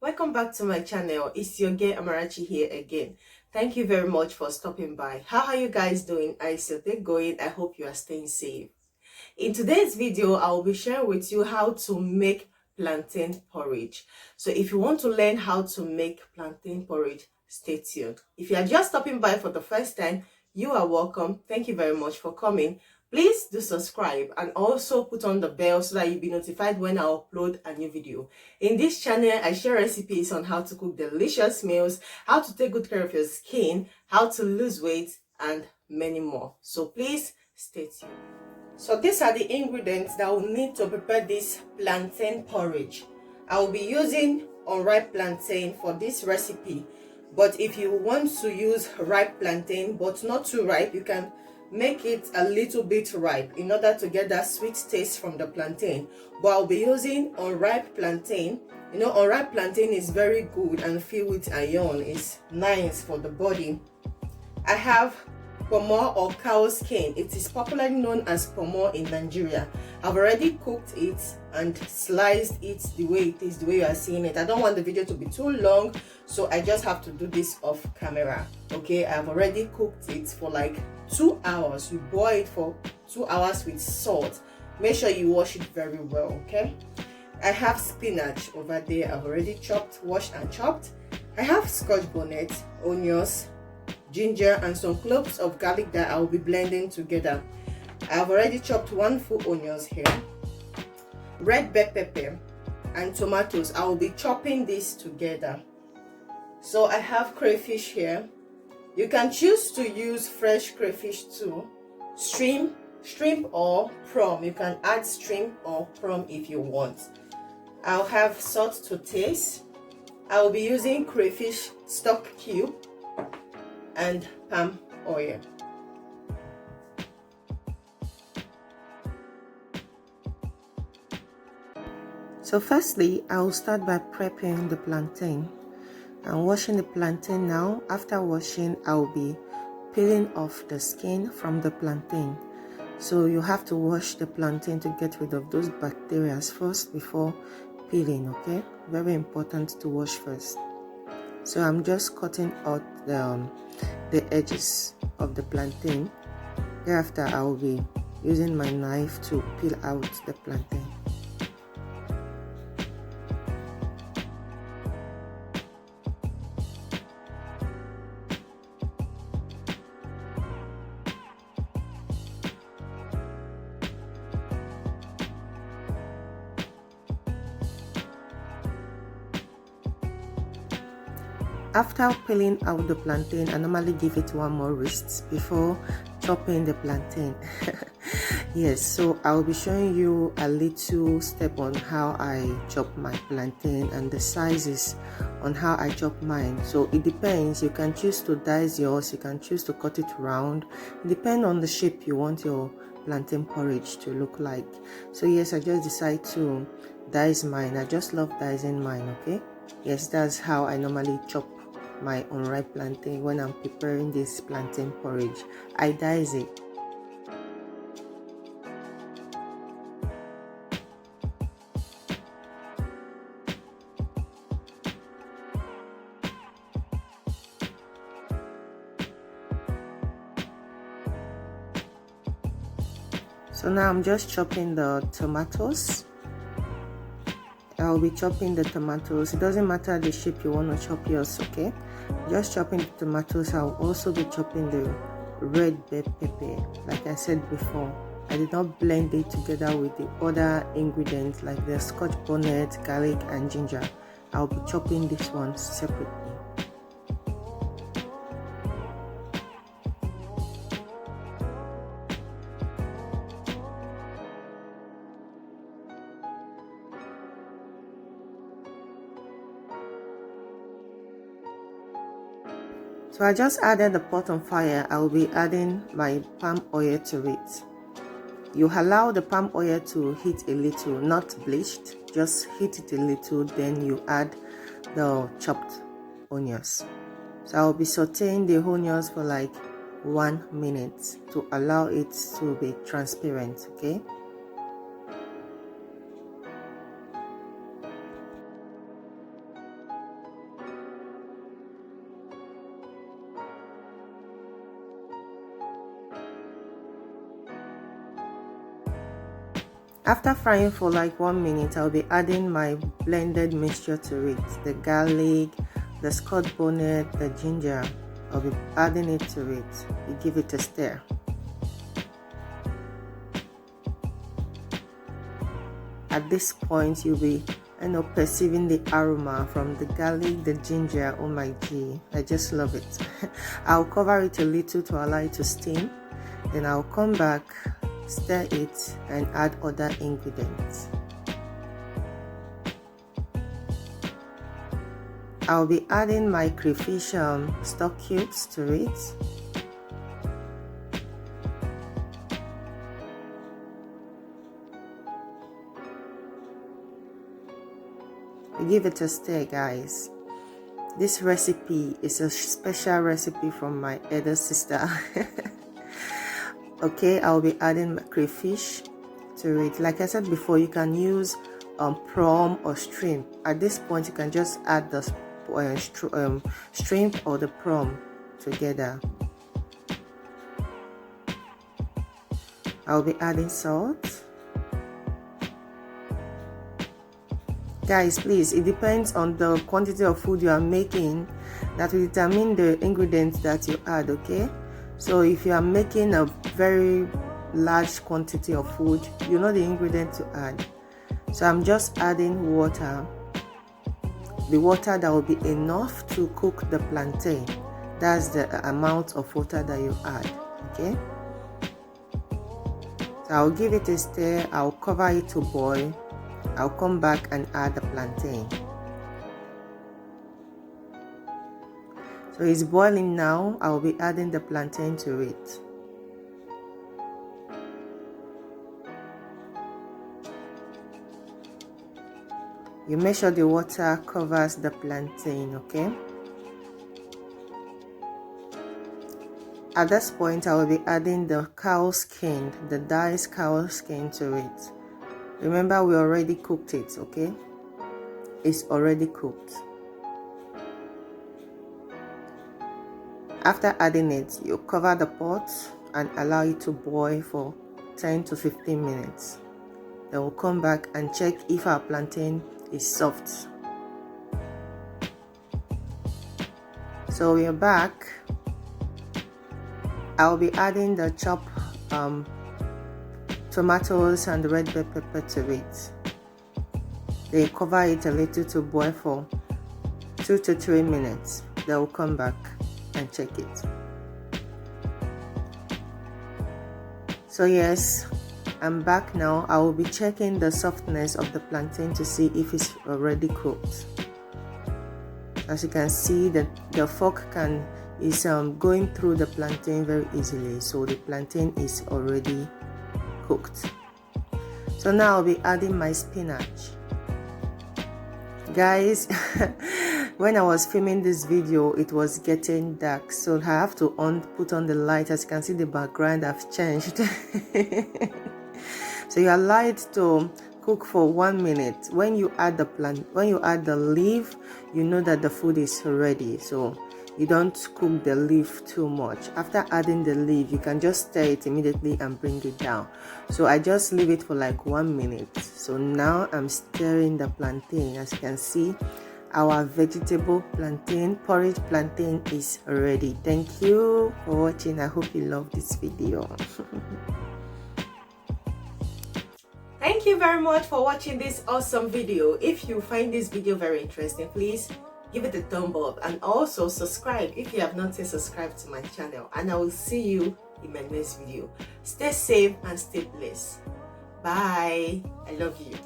Welcome back to my channel. It's your girl Amarachi here again. Thank you very much for stopping by. How are you guys doing? I still going. I hope you are staying safe. In today's video, I will be sharing with you how to make plantain porridge. So if you want to learn how to make plantain porridge, stay tuned. If you are just stopping by for the first time, you are welcome. Thank you very much for coming. Please do subscribe and also put on the bell so that you'll be notified when I upload a new video. In this channel, I share recipes on how to cook delicious meals, how to take good care of your skin, how to lose weight, and many more. So please stay tuned. So these are the ingredients that we'll need to prepare this plantain porridge. I will be using unripe plantain for this recipe. But if you want to use ripe plantain but not too ripe, you can make it a little bit ripe in order to get that sweet taste from the plantain. But I'll be using unripe plantain. You know, unripe plantain is very good and filled with iron. It's nice for the body. I have pomo or cow skin. It is popularly known as pomo in Nigeria. I've already cooked it and sliced it the way it is, the way you are seeing it. I don't want the video to be too long, so I just have to do this off camera. Okay, I've already cooked it for like 2 hours. We boil it for 2 hours with salt. Make sure you wash it very well. Okay, I have spinach over there. I've already washed and chopped. I have scotch bonnet, onions, ginger, and some cloves of garlic that I will be blending together. I have already chopped 1 full onions here, red bell pepper, and tomatoes. I will be chopping this together. So I have crayfish here. You can choose to use fresh crayfish too, shrimp or prawn. You can add shrimp or prawn if you want. I'll have salt to taste. I will be using crayfish stock cube and palm oil. So firstly, I will start by prepping the plantain. I'm washing the plantain now. After washing, I will be peeling off the skin from the plantain. So you have to wash the plantain to get rid of those bacteria first before peeling, okay? Very important to wash first. So I'm just cutting out the edges of the plantain. Thereafter, I will be using my knife to peel out the plantain. After peeling out the plantain, I normally give it 1 more rest before chopping the plantain. Yes, so I'll be showing you a little step on how I chop my plantain and the sizes on how I chop mine. So it depends. You can choose to dice yours, you can choose to cut it round. It depends on the shape you want your plantain porridge to look like. So yes, I just decided to dice mine. I just love dicing mine, okay? Yes, that's how I normally chop my unripe plantain when I'm preparing this plantain porridge. I dice it. So now I'm just chopping the tomatoes. I'll be chopping the tomatoes. It doesn't matter the shape you want to chop yours, okay? Just chopping the tomatoes. I'll also be chopping the red bell pepper. Like I said before, I did not blend it together with the other ingredients like the scotch bonnet, garlic, and ginger. I'll be chopping this one separately. So I just added the pot on fire. I will be adding my palm oil to it. You allow the palm oil to heat a little, not bleached, just heat it a little, then you add the chopped onions. So I'll be sauteing the onions for like 1 minute to allow it to be transparent, okay? After frying for like 1 minute, I'll be adding my blended mixture to it. The garlic, the scotch bonnet, the ginger. I'll be adding it to it. You give it a stir. At this point, you'll be perceiving the aroma from the garlic, the ginger. Oh my gee, I just love it. I'll cover it a little to allow it to steam. Then I'll come back, stir it, and add other ingredients. I'll be adding my crayfish stock cubes to it. Give it a stir, guys. This recipe is a special recipe from my elder sister. Okay, I'll be adding crayfish to it. Like I said before, you can use prawn or shrimp. At this point, you can just add the shrimp or the prawn together. I'll be adding salt. Guys, please, it depends on the quantity of food you are making that will determine the ingredients that you add. Okay, so if you are making a very large quantity of food, you know the ingredient to add. So I'm just adding water, the water that will be enough to cook the plantain. That's the amount of water that you add. Okay, so I'll give it a stir. I'll cover it to boil. I'll come back and add the plantain. So it's boiling now. I'll be adding the plantain to it. You make sure the water covers the plantain, okay? At this point, I will be adding the cow skin, the diced cow skin to it. Remember, we already cooked it, okay? It's already cooked. After adding it, you cover the pot and allow it to boil for 10 to 15 minutes. Then we'll come back and check if our plantain is soft. So we are back. I'll be adding the chopped tomatoes and the red bell pepper to it. Then cover it a little to boil for 2 to 3 minutes. Then we'll come back and check it. So yes, I'm back now. I will be checking the softness of the plantain to see if it's already cooked. As you can see, the fork is going through the plantain very easily, so the plantain is already cooked. So now I'll be adding my spinach. Guys, when I was filming this video, it was getting dark, so I have to put on the light. As you can see, the background have changed. So you allow it to cook for 1 minute. When you add the leaf, you know that the food is ready. So you don't cook the leaf too much. After adding the leaf, you can just stir it immediately and bring it down. So I just leave it for like 1 minute. So now I'm stirring the plantain. As you can see, our vegetable plantain porridge plantain is ready. Thank you for watching. I hope you love this video. Thank you very much for watching this awesome video. If you find this video very interesting, please give it a thumb up and also subscribe if you have not yet subscribed to my channel. And I will see you in my next video. Stay safe and stay blessed. Bye. I love you.